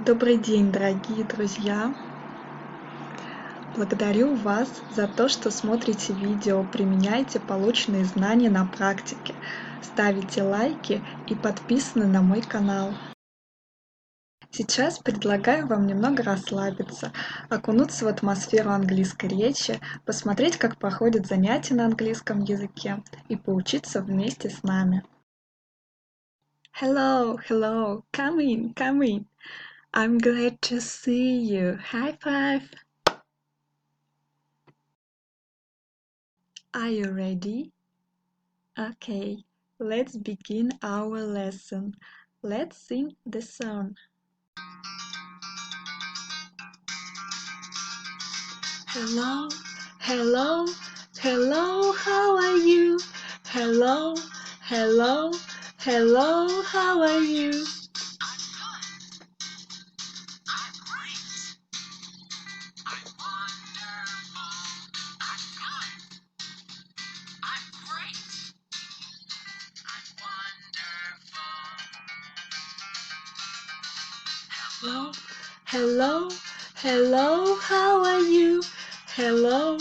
Добрый день, дорогие друзья! Благодарю вас за то, что смотрите видео, применяете полученные знания на практике, ставите лайки и подписаны на мой канал. Сейчас предлагаю вам немного расслабиться, окунуться в атмосферу английской речи, посмотреть, как проходят занятия на английском языке и поучиться вместе с нами. Hello, hello, come in, come in. I'm glad to see you. High five. Are you ready? Okay, let's begin our lesson. Let's sing the song. Hello, hello, hello, how are you? Hello, hello, hello, how are you? Hello, hello, hello, how are you? Hello,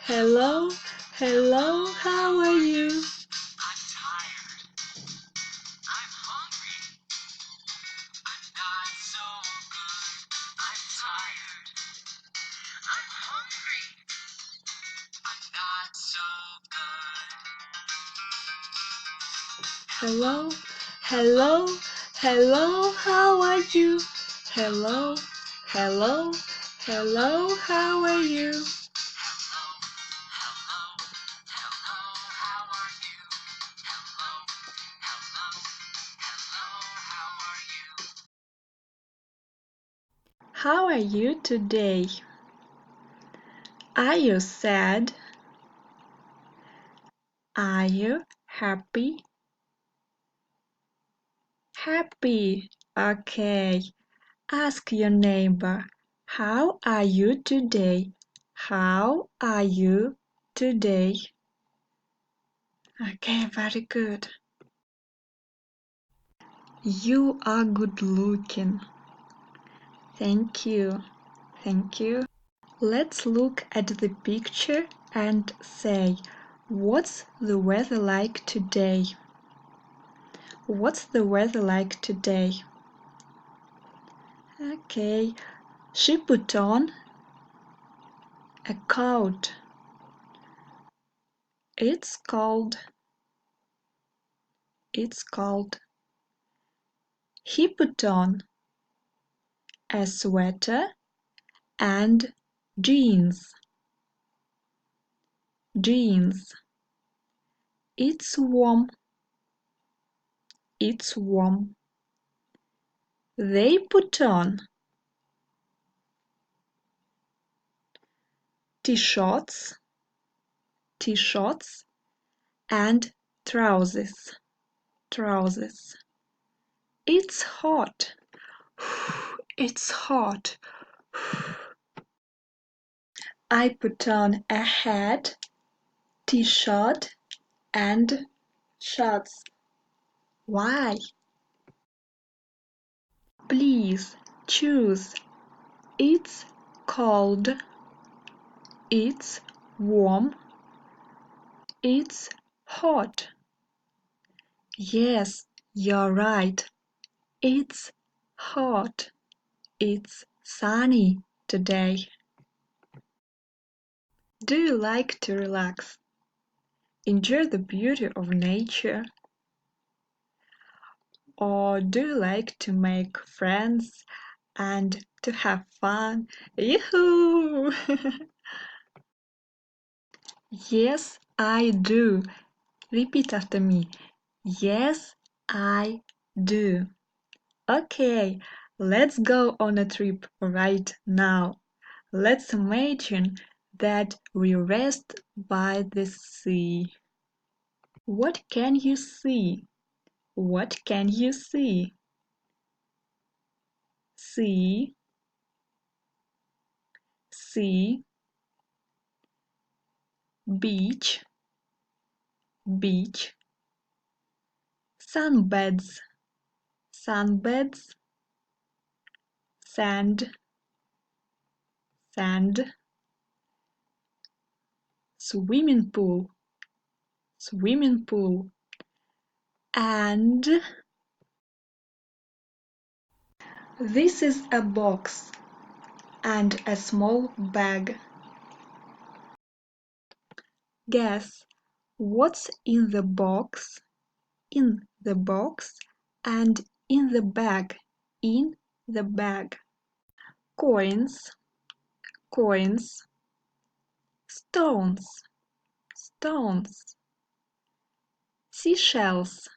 hello, hello, how are you? I'm tired. I'm hungry. I'm not so good. I'm tired. I'm hungry. I'm not so good. Hello, hello, hello, how are you? Hello, hello, hello, how are you? Hello, hello, hello, how are you? Hello, hello, hello, how are you? How are you today? Are you sad? Are you happy? Happy. Okay. Ask your neighbor, how are you today? How are you today? Okay, very good. You are good looking. Thank you. Thank you. Let's look at the picture and say, what's the weather like today? What's the weather like today? Okay, she put on a coat. It's cold. It's cold. He put on a sweater and jeans. Jeans. It's warm. It's warm. They put on t-shirts, t-shirts and trousers. Trousers. It's hot. It's hot. I put on a hat, t-shirt and shorts. Why? Please choose. It's cold. It's warm. It's hot. Yes, you're right. It's hot. It's sunny today. Do you like to relax? Enjoy the beauty of nature? Or do you like to make friends and to have fun? Yoo-hoo! Yes, I do. Repeat after me. Yes, I do. Okay, let's go on a trip right now. Let's imagine that we rest by the sea. What can you see? What can you see? See, see, beach, beach, sunbeds, sunbeds, sand, sand, swimming pool, swimming pool, and this is a box and a small bag. Guess what's in the box, in the box, and in the bag, in the bag. Coins, coins, stones, stones, seashells,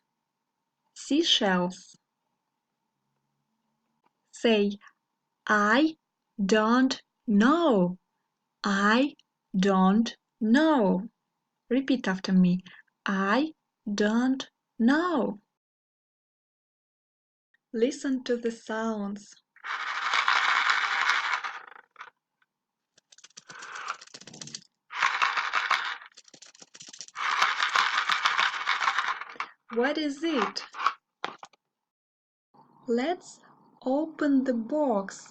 seashells. Say, I don't know. I don't know. Repeat after me. I don't know. Listen to the sounds. What is it? Let's open the box.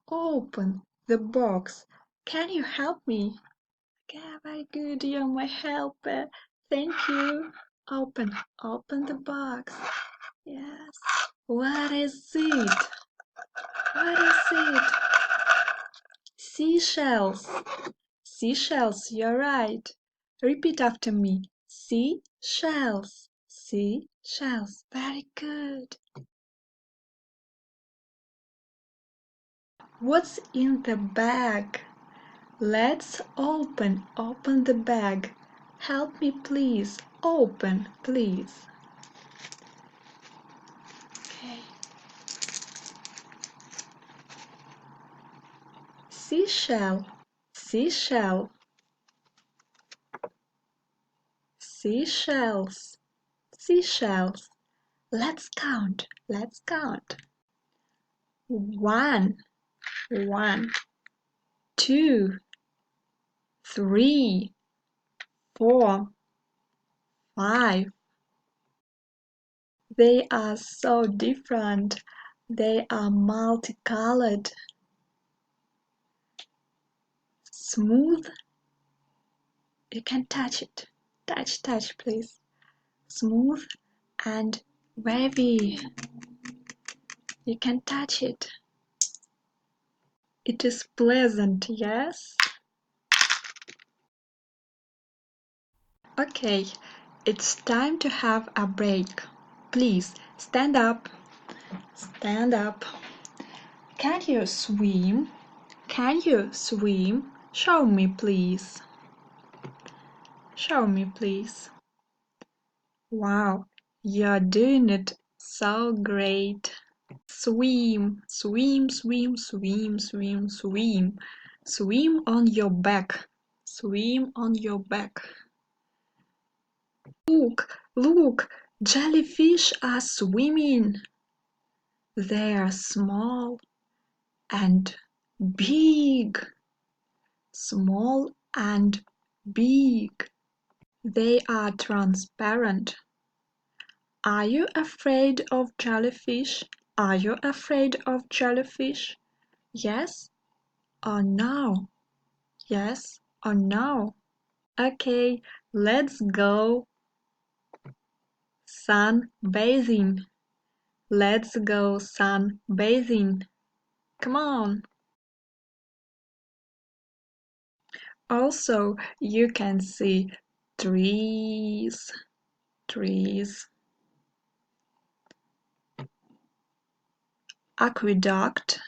Open the box. Can you help me? Okay, very good. You're my helper. Thank you. Open the box. Yes. What is it? What is it? Seashells. Seashells, you're right. Repeat after me. Seashells. Seashells. Very good. What's in the bag? Let's open the bag. Help me, please. Open, please. Okay. Seashell, seashell, seashells, seashells. Let's count, let's count. One, one, two, three, four, five. They are so different. They are multicolored. Smooth. You can touch it. Touch, please. Smooth and wavy. You can touch it. It is pleasant, yes? Okay, it's time to have a break. Please stand up. Stand up. Can you swim? Can you swim? Show me, please. Show me, please. Wow, you're doing it so great. Swim, swim, swim, swim, swim, swim. Swim on your back. Swim on your back. Look, jellyfish are swimming. They are small and big. Small and big. They are transparent. Are you afraid of jellyfish? Are you afraid of jellyfish? Yes or no? Yes or no? Okay, let's go sunbathing. Let's go sunbathing. Come on. Also, you can see trees, aqueduct.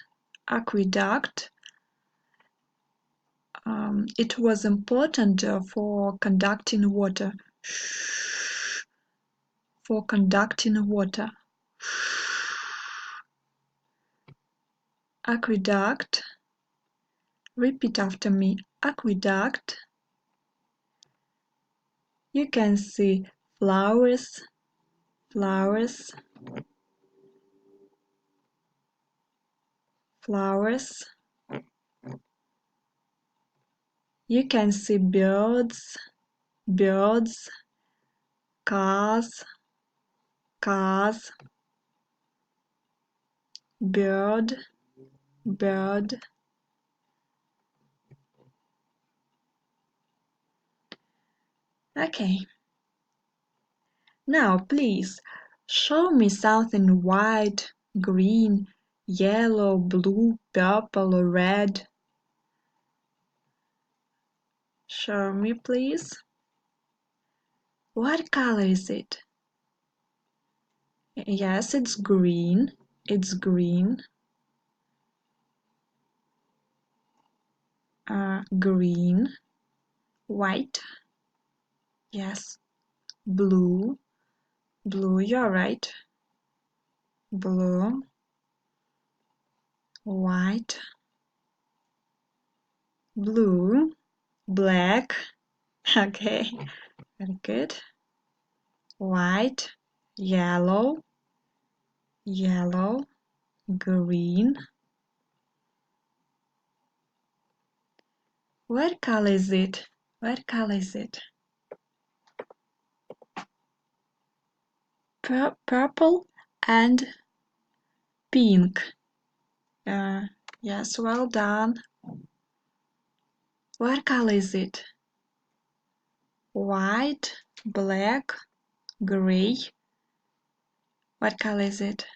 It was important for conducting water. For conducting water. Aqueduct. Repeat after me. Aqueduct. You can see flowers. You can see birds, cars, bird, bird. Okay. Now, please, show me something white, green, yellow, blue, purple, or red. Show me, please. What color is it? Yes, it's green. It's green. Green. White. Yes. Blue. Blue, you're right. Blue. White. Blue. Black. Okay, very good. White. Yellow. Yellow. Green. What color is it? What color is it? Purple and pink. Yes, well done. What color is it? White, black, gray. What color is it?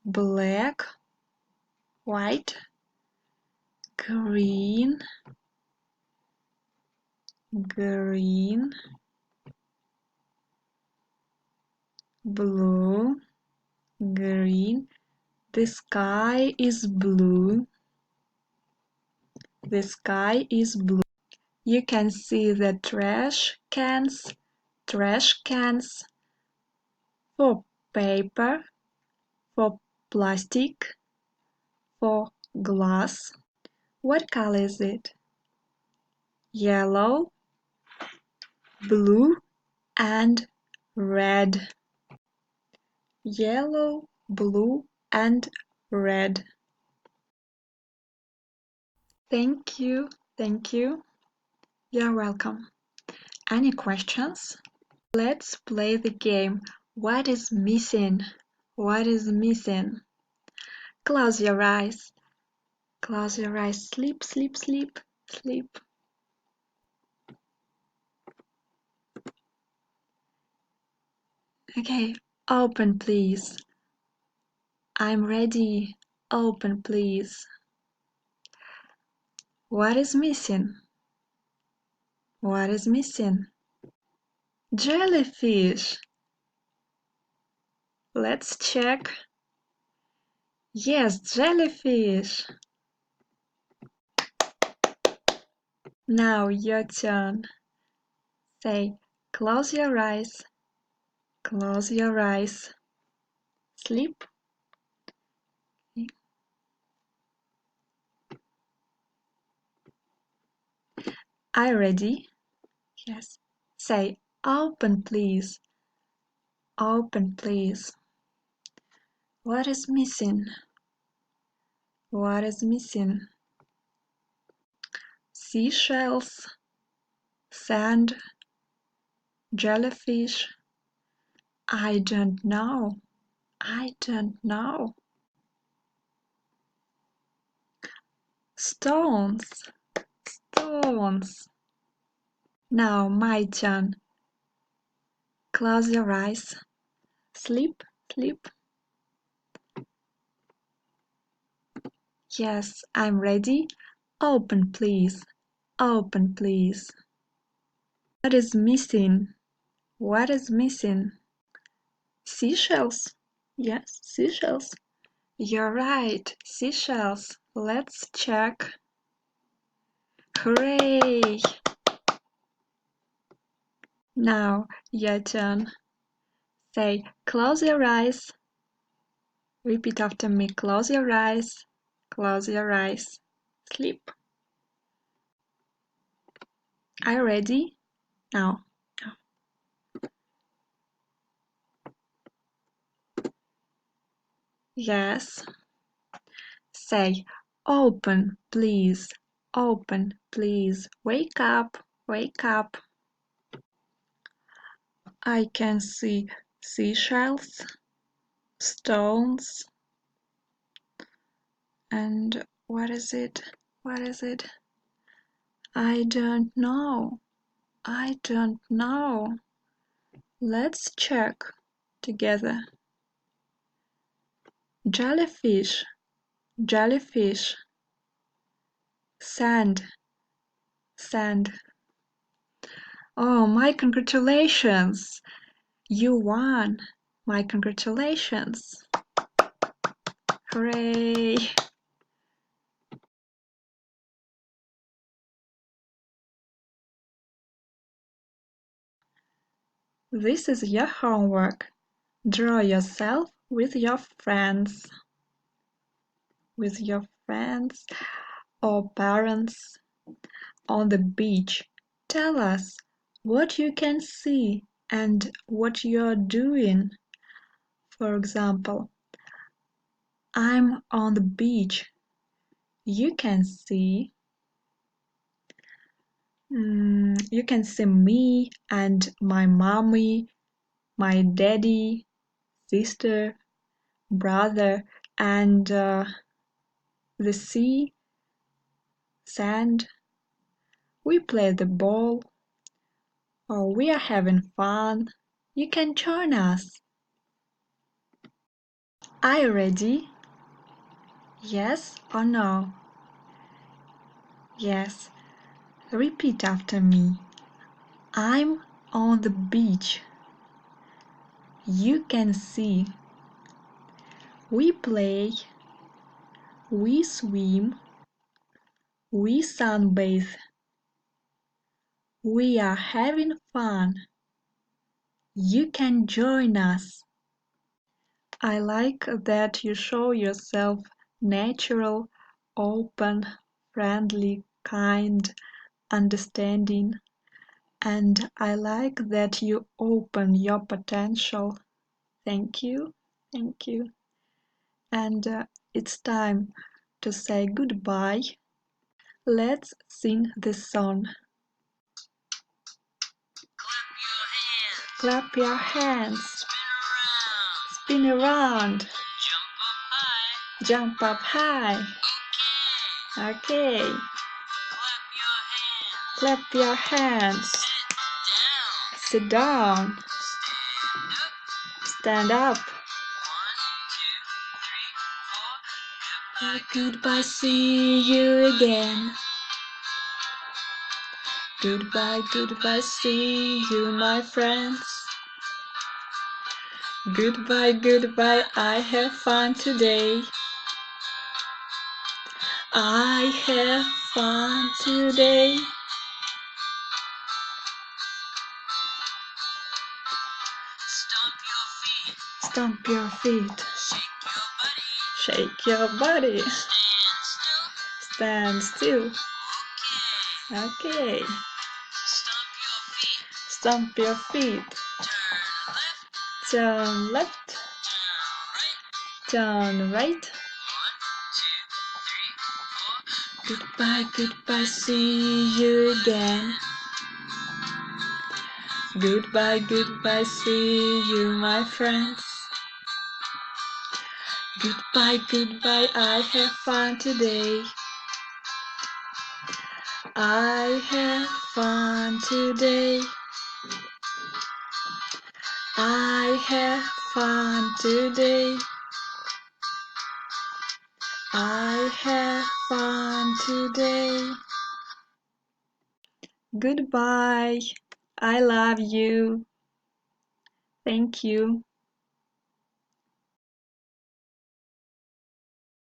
Black, white, green, green, blue, green. The sky is blue. The sky is blue. You can see the trash cans for paper, for plastic, for glass. What color is it? Yellow, blue, and red. Yellow, blue, and red. Thank you, thank you. You're welcome. Any questions? Let's play the game. What is missing? What is missing? Close your eyes. Close your eyes. Sleep, sleep, sleep, sleep. Okay, open please. I'm ready. Open please. What is missing? What is missing? Jellyfish. Let's check. Yes, jellyfish. Now your turn. Say, close your eyes. Close your eyes. Sleep. Are you ready? Yes. Say, open please. Open please. What is missing? What is missing? Seashells, sand, jellyfish. I don't know. I don't know. Stones, stones. Now my turn. Close your eyes. Sleep, sleep. Yes, I'm ready. Open please. Open please. What is missing? What is missing? Seashells. Yes, seashells. You're right, seashells. Let's check. Hooray! Now, your turn. Say, close your eyes. Repeat after me. Close your eyes. Close your eyes. Sleep. Are you ready? Now. Yes. Say, open, please. Open, please. Wake up. Wake up. I can see seashells, stones, And what is it? What is it? I don't know. I don't know. Let's check together. Jellyfish, jellyfish. Sand, sand. Oh, my congratulations! You won! My congratulations! Hooray! This is your homework. Draw yourself with your friends. With your friends or parents on the beach. Tell us what you can see and what you're doing. For example, I'm on the beach. You can see me and my mommy, my daddy, sister, brother, and the sea, sand. We play the ball, or we are having fun. You can join us. Are you ready? Yes or no? Yes. Repeat after me. I'm on the beach. You can see. We play. We swim. We sunbathe. We are having fun. You can join us. I like that you show yourself natural, open, friendly, kind, understanding, and I like that you open your potential. Thank you, thank you. And it's time to say goodbye. Let's sing this song. Clap your hands, spin around, jump up high. Okay. Clap your hands, sit down, stand up. Goodbye, see you again. Goodbye, goodbye, see you, my friends. Goodbye, goodbye, I have fun today. I have fun today. Stomp your feet. Shake your body. Stand still. Okay. Stomp your feet. Turn left. Turn right. Goodbye, goodbye, see you again. Goodbye, goodbye, see you, my friends. Goodbye, goodbye, I have fun today. I have fun today. I have fun today. I have fun today. Goodbye. I love you. Thank you.